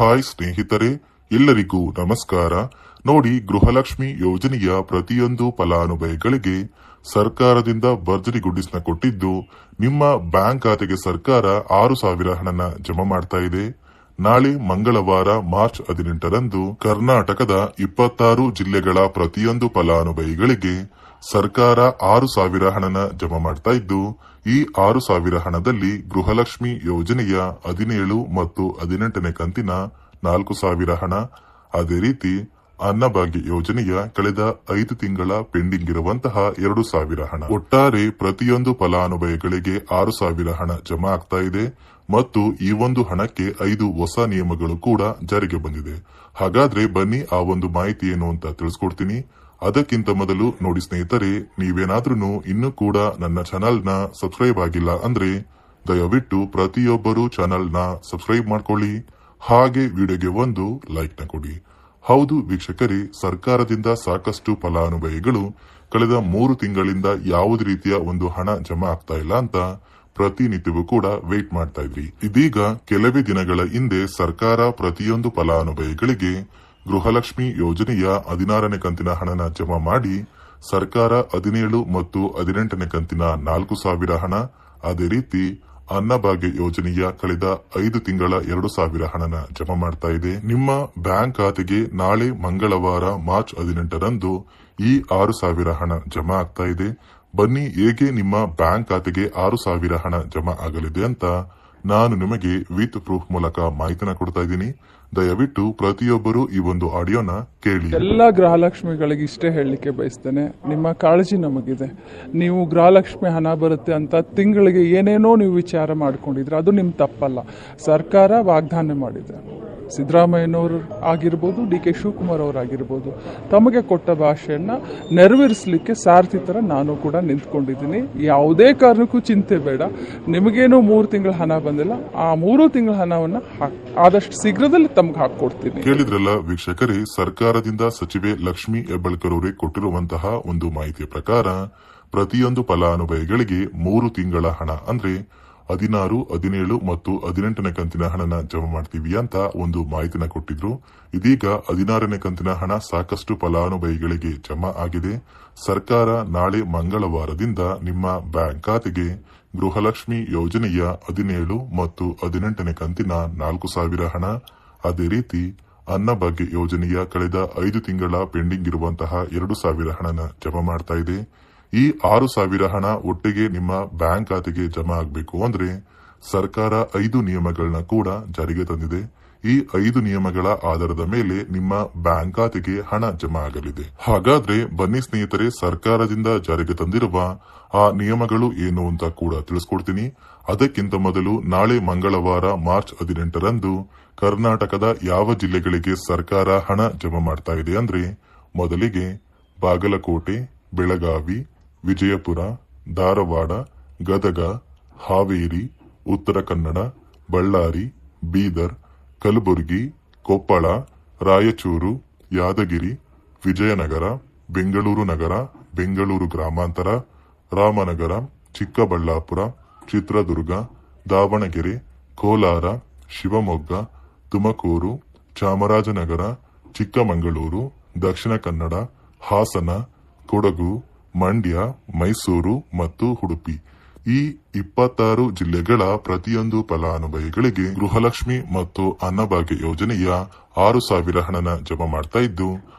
Hi ಸ್ನೇಹಿತರೆ, ಎಲ್ಲರಿಗೂ ನಮಸ್ಕಾರ. ನೋಡಿ, ಗೃಹಲಕ್ಷ್ಮಿ ಯೋಜನೆಯ ಪ್ರತಿಯೊಂದು ಫಲಾನುಭವಿಗಳಿಗೆ ಸರ್ಕಾರದಿಂದ ಭರ್ಜರಿ ಗುಡ್ಡಿಸ್ನ ಕೊಟ್ಟಿದ್ದು, ನಿಮ್ಮ ಬ್ಯಾಂಕ್ ಖಾತೆಗೆ ಸರ್ಕಾರ 6,000 ಹಣನ ಜಮಾ ಮಾಡ್ತಾ ಇದೆ. ನಾಳೆ ಮಂಗಳವಾರ ಮಾರ್ಚ್ 18ರಂದು ಕರ್ನಾಟಕದ 26 ಜಿಲ್ಲೆಗಳ ಪ್ರತಿಯೊಂದು ಫಲಾನುಭವಿಗಳಿಗೆ ಸರ್ಕಾರ 6,000 ಹಣನ ಜಮಾ ಮಾಡ್ತಾ ಇದ್ದು, ಈ 6,000 ಹಣದಲ್ಲಿ ಗೃಹಲಕ್ಷ್ಮಿ ಯೋಜನೆಯ 17 ಮತ್ತು 18ನೇ ಕಂತಿನ 4,000 ಹಣ, ಅದೇ ರೀತಿ ಅನ್ನಭಾಗ್ಯ ಯೋಜನೆಯ ಕಳೆದ 5 ತಿಂಗಳ ಪೆಂಡಿಂಗ್ ಇರುವಂತಹ 2,000 ಹಣ, ಒಟ್ಟಾರೆ ಪ್ರತಿಯೊಂದು ಫಲಾನುಭವಿಗಳಿಗೆ 6,000 ಹಣ ಜಮಾ ಆಗ್ತಾ ಇದೆ. ಮತ್ತು ಈ ಒಂದು ಹಣಕ್ಕೆ 5 ಹೊಸ ನಿಯಮಗಳು ಕೂಡ ಜಾರಿಗೆ ಬಂದಿದೆ. ಹಾಗಾದ್ರೆ ಬನ್ನಿ ಆ ಒಂದು ಮಾಹಿತಿ ಏನು ಅಂತ ತಿಳಿಸ್ಕೊಡ್ತೀನಿ. ಅದಕ್ಕಿಂತ ಮೊದಲು ನೋಡಿ ಸ್ನೇಹಿತರೆ, ನೀವೇನಾದ್ರೂ ಇನ್ನೂ ಕೂಡ ನನ್ನ ಚಾನೆಲ್ ನ ಸಬ್ಸ್ಕ್ರೈಬ್ ಆಗಿಲ್ಲ ಅಂದ್ರೆ ದಯವಿಟ್ಟು ಪ್ರತಿಯೊಬ್ಬರು ಚಾನೆಲ್ ನ ಸಬ್ಸ್ಕ್ರೈಬ್ ಮಾಡ್ಕೊಳ್ಳಿ, ಹಾಗೆ ವಿಡಿಯೋಗೆ ಒಂದು ಲೈಕ್ ನ ಕೊಡಿ. ಹೌದು ವೀಕ್ಷಕರೇ, ಸರ್ಕಾರದಿಂದ ಸಾಕಷ್ಟು ಫಲಾನುಭವಿಗಳು ಕಳೆದ 3 ತಿಂಗಳಿಂದ ಯಾವುದೇ ರೀತಿಯ ಒಂದು ಹಣ ಜಮಾ ಆಗ್ತಾ ಇಲ್ಲ ಅಂತ ಪ್ರತಿನಿತ್ಯವೂ ಕೂಡ ವೇಟ್ ಮಾಡ್ತಾ ಇದ್ರಿ. ಇದೀಗ ಕೆಲವೇ ದಿನಗಳ ಹಿಂದೆ ಸರ್ಕಾರ ಪ್ರತಿಯೊಂದು ಫಲಾನುಭವಿಗಳಿಗೆ ಗೃಹಲಕ್ಷ್ಮಿ ಯೋಜನೆಯ 16ನೇ ಕಂತಿನ ಹಣನ ಜಮಾ ಮಾಡಿ ಸರ್ಕಾರ 17 ಮತ್ತು 18ನೇ ಕಂತಿನ 4,000 ಹಣ, ಅದೇ ರೀತಿ ಅನ್ನಭಾಗ್ಯ ಯೋಜನೆಯ ಕಳೆದ 5 ತಿಂಗಳ 2,000 ಹಣನ ಜಮಾ ಮಾಡ್ತಾ ಇದೆ. ನಿಮ್ಮ ಬ್ಯಾಂಕ್ ಖಾತೆಗೆ ನಾಳೆ ಮಂಗಳವಾರ ಮಾರ್ಚ್ 18ರಂದು ಈ 6,000 ಹಣ ಜಮಾ ಆಗ್ತಾ ಇದೆ. ಬನ್ನಿ ಹೇಗೆ ನಿಮ್ಮ ಬ್ಯಾಂಕ್ ಖಾತೆಗೆ 6,000 ಹಣ ಜಮಾ ಆಗಲಿದೆ ಅಂತ ನಾನು ನಿಮಗೆ ವಿತ್ ಪ್ರೂಫ್ ಮೂಲಕ ಮಾಹಿತಿನ ಕೊಡ್ತಾ ಇದ್ದೀನಿ. ದಯವಿಟ್ಟು ಪ್ರತಿಯೊಬ್ಬರು ಈ ಒಂದು ಆಡಿಯೋನ ಕೇಳಿ. ಎಲ್ಲ ಗೃಹಲಕ್ಷ್ಮಿಗಳಿಗೆ ಇಷ್ಟೇ ಹೇಳಲಿಕ್ಕೆ ಬಯಸ್ತೇನೆ, ನಿಮ್ಮ ಕಾಳಜಿ ನಮಗಿದೆ. ನೀವು ಗೃಹಲಕ್ಷ್ಮಿ ಹಣ ಬರುತ್ತೆ ಅಂತ ತಿಂಗಳಿಗೆ ಏನೇನೋ ನೀವು ವಿಚಾರ ಮಾಡ್ಕೊಂಡಿದ್ರೆ ಅದು ನಿಮ್ ತಪ್ಪಲ್ಲ. ಸರ್ಕಾರ ವಾಗ್ದಾನ ಮಾಡಿದೆ. ಸಿದ್ದರಾಮಯ್ಯನವರು ಆಗಿರ್ಬೋದು, ಡಿ ಕೆ ಶಿವಕುಮಾರ್ ಅವರಾಗಿರ್ಬೋದು, ತಮಗೆ ಕೊಟ್ಟ ಭಾಷೆಯನ್ನ ನೆರವೇರಿಸಲಿಕ್ಕೆ ಸಾರಥಿ ತರ ನಾನು ಕೂಡ ನಿಂತ್ಕೊಂಡಿದ್ದೀನಿ. ಯಾವುದೇ ಕಾರಣಕ್ಕೂ ಚಿಂತೆ ಬೇಡ. ನಿಮಗೇನು 3 ತಿಂಗಳ ಹಣ ಬಂದಿಲ್ಲ, ಆ 3 ತಿಂಗಳ ಹಣವನ್ನ ಆದಷ್ಟು ಶೀಘ್ರದಲ್ಲಿ ತಮ್ಗೆ ಹಾಕೊಡ್ತೀನಿ. ಕೇಳಿದ್ರಲ್ಲ ವೀಕ್ಷಕರೇ, ಸರ್ಕಾರದಿಂದ ಸಚಿವೆ ಲಕ್ಷ್ಮಿ ಹೆಬ್ಬಾಳ್ಕರ್ ಅವರೇ ಕೊಟ್ಟಿರುವಂತಹ ಒಂದು ಮಾಹಿತಿಯ ಪ್ರಕಾರ ಪ್ರತಿಯೊಂದು ಫಲಾನುಭವಿಗಳಿಗೆ 3 ತಿಂಗಳ ಹಣ ಅಂದ್ರೆ 16, 17 ಮತ್ತು 18ನೇ ಕಂತಿನ ಹಣನ ಜಮಾ ಮಾಡ್ತೀವಿ ಅಂತ ಒಂದು ಮಾಹಿತಿನ ಕೊಟ್ಟಿದ್ರು. ಇದೀಗ 16ನೇ ಕಂತಿನ ಹಣ ಸಾಕಷ್ಟು ಫಲಾನುಭವಿಗಳಿಗೆ ಜಮಾ ಆಗಿದೆ. ಸರ್ಕಾರ ನಾಳೆ ಮಂಗಳವಾರದಿಂದ ನಿಮ್ಮ ಬ್ಯಾಂಕ್ ಖಾತೆಗೆ ಗೃಹಲಕ್ಷ್ಮಿ ಯೋಜನೆಯ 17 ಮತ್ತು 18ನೇ ಕಂತಿನ 4,000 ಹಣ, ಅದೇ ರೀತಿ ಅನ್ನಭಾಗ್ಯ ಯೋಜನೆಯ ಕಳೆದ 5 ತಿಂಗಳ ಪೆಂಡಿಂಗ್ ಇರುವಂತಹ 2,000 ಹಣನ ಜಮಾ ಮಾಡ್ತಾ ಇದೆ. ಈ 6,000 ಹಣ ಒಟ್ಟಿಗೆ ನಿಮ್ಮ ಬ್ಯಾಂಕ್ ಖಾತೆಗೆ ಜಮಾ ಆಗಬೇಕು ಅಂದ್ರೆ ಸರ್ಕಾರ 5 ನಿಯಮಗಳನ್ನ ಕೂಡ ಜಾರಿಗೆ ತಂದಿದೆ. ಈ 5 ನಿಯಮಗಳ ಆಧಾರದ ಮೇಲೆ ನಿಮ್ಮ ಬ್ಯಾಂಕ್ ಖಾತೆಗೆ ಹಣ ಜಮಾ ಆಗಲಿದೆ. ಹಾಗಾದ್ರೆ ಬನ್ನಿ ಸ್ನೇಹಿತರೆ, ಸರ್ಕಾರದಿಂದ ಜಾರಿಗೆ ತಂದಿರುವ ಆ ನಿಯಮಗಳು ಏನು ಅಂತ ಕೂಡ ತಿಳಿಸ್ಕೊಡ್ತೀನಿ. ಅದಕ್ಕಿಂತ ಮೊದಲು ನಾಳೆ ಮಂಗಳವಾರ ಮಾರ್ಚ್ 18ರಂದು ಕರ್ನಾಟಕದ ಯಾವ ಜಿಲ್ಲೆಗಳಿಗೆ ಸರ್ಕಾರ ಹಣ ಜಮಾ ಮಾಡ್ತಾ ಇದೆ ಅಂದ್ರೆ, ಮೊದಲಿಗೆ ಬಾಗಲಕೋಟೆ, ಬೆಳಗಾವಿ, ವಿಜಯಪುರ, ಧಾರವಾಡ, ಗದಗ, ಹಾವೇರಿ, ಉತ್ತರ ಕನ್ನಡ, ಬಳ್ಳಾರಿ, ಬೀದರ್, ಕಲಬುರಗಿ, ಕೊಪ್ಪಳ, ರಾಯಚೂರು, ಯಾದಗಿರಿ, ವಿಜಯನಗರ, ಬೆಂಗಳೂರು ನಗರ, ಬೆಂಗಳೂರು ಗ್ರಾಮಾಂತರ, ರಾಮನಗರ, ಚಿಕ್ಕಬಳ್ಳಾಪುರ, ಚಿತ್ರದುರ್ಗ, ದಾವಣಗೆರೆ, ಕೋಲಾರ, ಶಿವಮೊಗ್ಗ, ತುಮಕೂರು, ಚಾಮರಾಜನಗರ, ಚಿಕ್ಕಮಗಳೂರು, ದಕ್ಷಿಣ ಕನ್ನಡ, ಹಾಸನ, ಕೊಡಗು, ಮಂಡ್ಯ, ಮೈಸೂರು ಮತ್ತು ಉಡುಪಿ ಈ 26 ಜಿಲ್ಲೆಗಳ ಪ್ರತಿಯೊಂದು ಫಲಾನುಭವಿಗಳಿಗೆ ಗೃಹಲಕ್ಷ್ಮಿ ಮತ್ತು ಅನ್ನಭಾಗ್ಯ ಯೋಜನೆಯ 6,000 ಹಣನ ಜಮಾ ಮಾಡ್ತಾ ಇದ್ದು,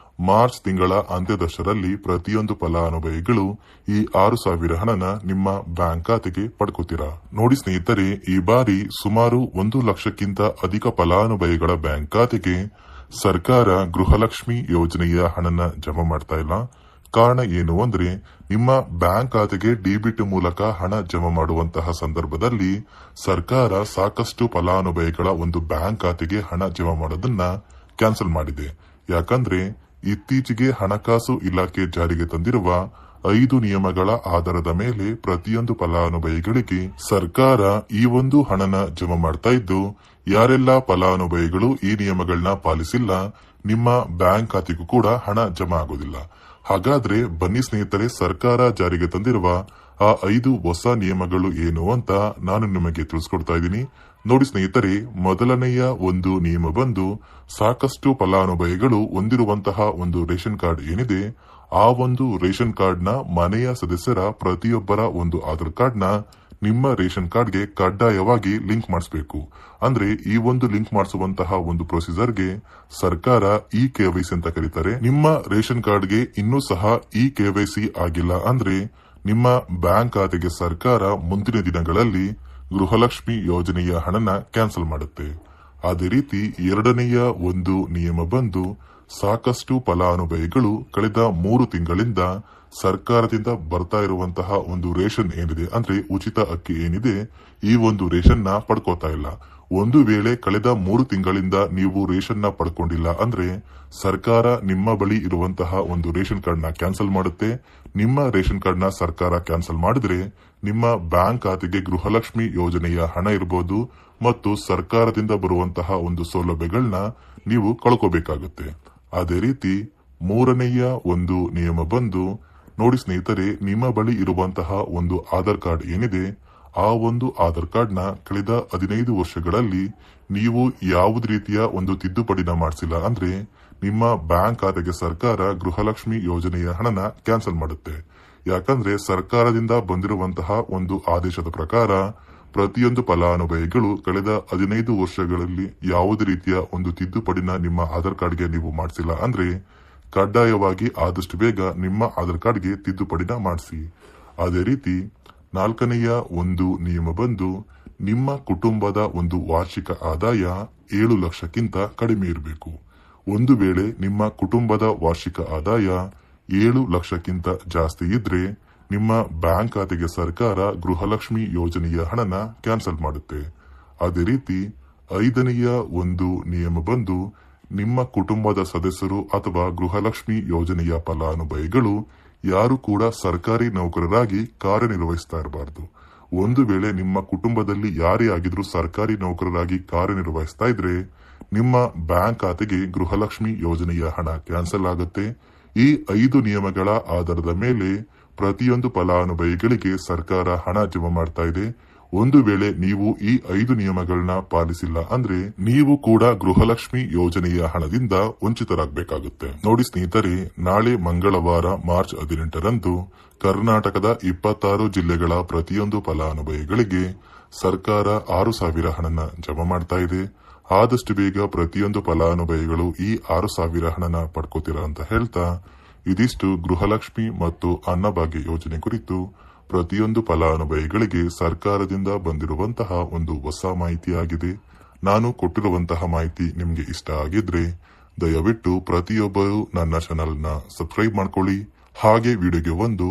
ಮಾರ್ಚ್ ತಿಂಗಳ ಅಂತ್ಯದಷ್ಟರಲ್ಲಿ ಪ್ರತಿಯೊಂದು ಫಲಾನುಭವಿಗಳು ಈ 6,000 ಹಣನ ನಿಮ್ಮ ಬ್ಯಾಂಕ್ ಖಾತೆಗೆ ಪಡ್ಕೋತೀರಾ. ನೋಡಿ ಸ್ನೇಹಿತರೆ, ಈ ಬಾರಿ ಸುಮಾರು 1 ಲಕ್ಷಕ್ಕಿಂತ ಅಧಿಕ ಫಲಾನುಭವಿಗಳ ಬ್ಯಾಂಕ್ ಖಾತೆಗೆ ಸರ್ಕಾರ ಗೃಹಲಕ್ಷ್ಮಿ ಯೋಜನೆಯ ಹಣನ ಜಮಾ ಮಾಡ್ತಾ ಇಲ್ಲ. ಕಾರಣ ಏನು ಅಂದ್ರೆ, ನಿಮ್ಮ ಬ್ಯಾಂಕ್ ಖಾತೆಗೆ ಡಿಬಿಟಿ ಮೂಲಕ ಹಣ ಜಮಾ ಮಾಡುವಂತಹ ಸಂದರ್ಭದಲ್ಲಿ ಸರ್ಕಾರ ಸಾಕಷ್ಟು ಫಲಾನುಭವಿಗಳ ಒಂದು ಬ್ಯಾಂಕ್ ಖಾತೆಗೆ ಹಣ ಜಮಾ ಮಾಡೋದನ್ನ ಕ್ಯಾನ್ಸಲ್ ಮಾಡಿದೆ. ಯಾಕಂದ್ರೆ ಇತ್ತೀಚೆಗೆ ಹಣಕಾಸು ಇಲಾಖೆ ಜಾರಿಗೆ ತಂದಿರುವ 5 ನಿಯಮಗಳ ಆಧಾರದ ಮೇಲೆ ಪ್ರತಿಯೊಂದು ಫಲಾನುಭವಿಗಳಿಗೆ ಸರ್ಕಾರ ಈ ಒಂದು ಹಣನ ಜಮಾ ಮಾಡ್ತಾ ಇದ್ದು, ಯಾರೆಲ್ಲ ಫಲಾನುಭವಿಗಳು ಈ ನಿಯಮಗಳನ್ನ ಪಾಲಿಸಿಲ್ಲ ನಿಮ್ಮ ಬ್ಯಾಂಕ್ ಖಾತೆಗೂ ಕೂಡ ಹಣ ಜಮಾ ಆಗೋದಿಲ್ಲ. ಹಾಗಾದ್ರೆ ಬನ್ನಿ ಸ್ನೇಹಿತರೆ, ಸರ್ಕಾರ ಜಾರಿಗೆ ತಂದಿರುವ ಆ 5 ಹೊಸ ನಿಯಮಗಳು ಏನು ಅಂತ ನಾನು ನಿಮಗೆ ತಿಳಿಸ್ಕೊಡ್ತಾ ಇದ್ದೀನಿ. ನೋಡಿ ಸ್ನೇಹಿತರೆ, ಮೊದಲನೆಯ ಒಂದು ನಿಯಮ ಬಂದು ಸಾಕಷ್ಟು ಫಲಾನುಭವಿಗಳು ಹೊಂದಿರುವಂತಹ ಒಂದು ರೇಷನ್ ಕಾರ್ಡ್ ಏನಿದೆ, ಆ ಒಂದು ರೇಷನ್ ಕಾರ್ಡ್ ನ ಮನೆಯ ಸದಸ್ಯರ ಪ್ರತಿಯೊಬ್ಬರ ಒಂದು ಆಧಾರ್ ಕಾರ್ಡ್ ನ ನಿಮ್ಮ ರೇಷನ್ ಕಾರ್ಡ್ಗೆ ಕಡ್ಡಾಯವಾಗಿ ಲಿಂಕ್ ಮಾಡಿಸಬೇಕು. ಅಂದ್ರೆ ಈ ಒಂದು ಲಿಂಕ್ ಮಾಡಿಸುವಂತಹ ಒಂದು ಪ್ರೊಸೀಜರ್ಗೆ ಸರ್ಕಾರ ಇ ಕೆವೈಸಿ ಅಂತ ಕರೀತಾರೆ. ನಿಮ್ಮ ರೇಷನ್ ಕಾರ್ಡ್ಗೆ ಇನ್ನೂ ಸಹ ಇ ಕೆವೈಸಿ ಆಗಿಲ್ಲ ಅಂದ್ರೆ ನಿಮ್ಮ ಬ್ಯಾಂಕ್ ಖಾತೆಗೆ ಸರ್ಕಾರ ಮುಂದಿನ ದಿನಗಳಲ್ಲಿ ಗೃಹಲಕ್ಷ್ಮಿ ಯೋಜನೆಯ ಹಣನ ಕ್ಯಾನ್ಸಲ್ ಮಾಡುತ್ತೆ. ಅದೇ ರೀತಿ ಎರಡನೆಯ ಒಂದು ನಿಯಮ ಬಂದು ಸಾಕಷ್ಟು ಫಲಾನುಭವಿಗಳು ಕಳೆದ 3 ತಿಂಗಳಿಂದ ಸರ್ಕಾರದಿಂದ ಬರ್ತಾ ಇರುವಂತಹ ಒಂದು ರೇಷನ್ ಏನಿದೆ, ಅಂದ್ರೆ ಉಚಿತ ಅಕ್ಕಿ ಏನಿದೆ, ಈ ಒಂದು ರೇಷನ್ ನ ಪಡ್ಕೋತಾ ಇಲ್ಲ. ಒಂದು ವೇಳೆ ಕಳೆದ 3 ತಿಂಗಳಿಂದ ನೀವು ರೇಷನ್ ನ ಪಡ್ಕೊಂಡಿಲ್ಲ ಅಂದ್ರೆ ಸರ್ಕಾರ ನಿಮ್ಮ ಬಳಿ ಇರುವಂತಹ ಒಂದು ರೇಷನ್ ಕಾರ್ಡ್ ನ ಕ್ಯಾನ್ಸಲ್ ಮಾಡುತ್ತೆ. ನಿಮ್ಮ ರೇಷನ್ ಕಾರ್ಡ್ ನ ಸರ್ಕಾರ ಕ್ಯಾನ್ಸಲ್ ಮಾಡಿದ್ರೆ ನಿಮ್ಮ ಬ್ಯಾಂಕ್ ಖಾತೆಗೆ ಗೃಹಲಕ್ಷ್ಮಿ ಯೋಜನೆಯ ಹಣ ಇರಬಹುದು ಮತ್ತು ಸರ್ಕಾರದಿಂದ ಬರುವಂತಹ ಒಂದು ಸೌಲಭ್ಯಗಳನ್ನ ನೀವು ಕಳ್ಕೋಬೇಕಾಗುತ್ತೆ. ಅದೇ ರೀತಿ ಮೂರನೆಯ ಒಂದು ನಿಯಮ ಬಂದು ನೋಡಿ ಸ್ನೇಹಿತರೆ, ನಿಮ್ಮ ಬಳಿ ಇರುವಂತಹ ಒಂದು ಆಧಾರ್ ಕಾರ್ಡ್ ಏನಿದೆ, ಆ ಒಂದು ಆಧಾರ್ ಕಾರ್ಡ್ ನ ಕಳೆದ 15 ವರ್ಷಗಳಲ್ಲಿ ನೀವು ಯಾವುದೇ ರೀತಿಯ ಒಂದು ತಿದ್ದುಪಡಿನ ಮಾಡಿಸಿಲ್ಲ ಅಂದ್ರೆ ನಿಮ್ಮ ಬ್ಯಾಂಕ್ ಖಾತೆಗೆ ಸರ್ಕಾರ ಗೃಹಲಕ್ಷ್ಮಿ ಯೋಜನೆಯ ಹಣನ ಕ್ಯಾನ್ಸಲ್ ಮಾಡುತ್ತೆ. ಯಾಕಂದ್ರೆ ಸರ್ಕಾರದಿಂದ ಬಂದಿರುವಂತಹ ಒಂದು ಆದೇಶದ ಪ್ರಕಾರ ಪ್ರತಿಯೊಂದು ಫಲಾನುಭವಿಗಳು ಕಳೆದ 15 ವರ್ಷಗಳಲ್ಲಿ ಯಾವುದೇ ರೀತಿಯ ಒಂದು ತಿದ್ದುಪಡಿನ ನಿಮ್ಮ ಆಧಾರ್ ಕಾರ್ಡ್ಗೆ ನೀವು ಮಾಡಿಸಿಲ್ಲ ಅಂದ್ರೆ ಕಡ್ಡಾಯವಾಗಿ ಆದಷ್ಟು ಬೇಗ ನಿಮ್ಮ ಆಧಾರ್ ಕಾರ್ಡ್ಗೆ ತಿದ್ದುಪಡಿನ ಮಾಡಿಸಿ. ಅದೇ ರೀತಿ ನಾಲ್ಕನೆಯ ಒಂದು ನಿಯಮ ಬಂದು ನಿಮ್ಮ ಕುಟುಂಬದ ಒಂದು ವಾರ್ಷಿಕ ಆದಾಯ 7 ಲಕ್ಷಕ್ಕಿಂತ ಕಡಿಮೆ ಇರಬೇಕು. ಒಂದು ವೇಳೆ ನಿಮ್ಮ ಕುಟುಂಬದ ವಾರ್ಷಿಕ ಆದಾಯ 7 ಲಕ್ಷಕ್ಕಿಂತ ಜಾಸ್ತಿ ಇದ್ರೆ ನಿಮ್ಮ ಬ್ಯಾಂಕ್ ಖಾತೆಗೆ ಸರ್ಕಾರ ಗೃಹಲಕ್ಷ್ಮಿ ಯೋಜನೆಯ ಹಣನ ಕ್ಯಾನ್ಸಲ್ ಮಾಡುತ್ತೆ. ಅದೇ ರೀತಿ ಐದನೆಯ ಒಂದು ನಿಯಮ ಬಂದು ನಿಮ್ಮ ಕುಟುಂಬದ ಸದಸ್ಯರು ಅಥವಾ ಗೃಹಲಕ್ಷ್ಮಿ ಯೋಜನೆಯ ಫಲಾನುಭವಿಗಳು ಯಾರು ಕೂಡ ಸರ್ಕಾರಿ ನೌಕರರಾಗಿ ಕಾರ್ಯನಿರ್ವಹಿಸ್ತಾ ಇರಬಾರದು. ಒಂದು ವೇಳೆ ನಿಮ್ಮ ಕುಟುಂಬದಲ್ಲಿ ಯಾರೇ ಆಗಿದ್ರೂ ಸರ್ಕಾರಿ ನೌಕರರಾಗಿ ಕಾರ್ಯನಿರ್ವಹಿಸ್ತಾ ಇದ್ರೆ ನಿಮ್ಮ ಬ್ಯಾಂಕ್ ಖಾತೆಗೆ ಗೃಹಲಕ್ಷ್ಮಿ ಯೋಜನೆಯ ಹಣ ಕ್ಯಾನ್ಸಲ್ ಆಗುತ್ತೆ. ಈ 5 ನಿಯಮಗಳ ಆಧಾರದ ಮೇಲೆ ಪ್ರತಿಯೊಂದು ಫಲಾನುಭವಿಗಳಿಗೆ ಸರ್ಕಾರ ಹಣ ಜಮಾ ಮಾಡ್ತಾ ಇದೆ. ಒಂದು ವೇಳೆ ನೀವು ಈ 5 ನಿಯಮಗಳನ್ನ ಪಾಲಿಸಿಲ್ಲ ಅಂದ್ರೆ ನೀವು ಕೂಡ ಗೃಹಲಕ್ಷ್ಮಿ ಯೋಜನೆಯ ಹಣದಿಂದ ವಂಚಿತರಾಗಬೇಕಾಗುತ್ತೆ. ನೋಡಿ ಸ್ನೇಹಿತರೆ, ನಾಳೆ ಮಂಗಳವಾರ ಮಾರ್ಚ್ 18ರಂದು ಕರ್ನಾಟಕದ 26 ಜಿಲ್ಲೆಗಳ ಪ್ರತಿಯೊಂದು ಫಲಾನುಭವಿಗಳಿಗೆ ಸರ್ಕಾರ 6,000 ಹಣನ ಜಮಾ ಮಾಡ್ತಾ ಇದೆ. ಆದಷ್ಟು ಬೇಗ ಪ್ರತಿಯೊಂದು ಫಲಾನುಭವಿಗಳು ಈ 6,000 ಹಣನ ಪಡ್ಕೋತೀರಾ ಅಂತ ಹೇಳ್ತಾ, ಇದಿಷ್ಟು ಗೃಹಲಕ್ಷ್ಮಿ ಮತ್ತು ಅನ್ನಭಾಗ್ಯ ಯೋಜನೆ ಕುರಿತು ಪ್ರತಿಯೊಂದು ಫಲಾನುಭವಿಗಳಿಗೆ ಸರ್ಕಾರದಿಂದ ಬಂದಿರುವಂತಹ ಒಂದು ಹೊಸ ಮಾಹಿತಿಯಾಗಿದೆ. ನಾನು ಕೊಟ್ಟಿರುವಂತಹ ಮಾಹಿತಿ ನಿಮಗೆ ಇಷ್ಟ ಆಗಿದ್ರೆ ದಯವಿಟ್ಟು ಪ್ರತಿಯೊಬ್ಬರು ನನ್ನ ಚಾನೆಲ್ ನ ಸಬ್ಸ್ಕ್ರೈಬ್ ಮಾಡ್ಕೊಳ್ಳಿ. ಹಾಗೆ ವಿಡಿಯೋಗೆ ಒಂದು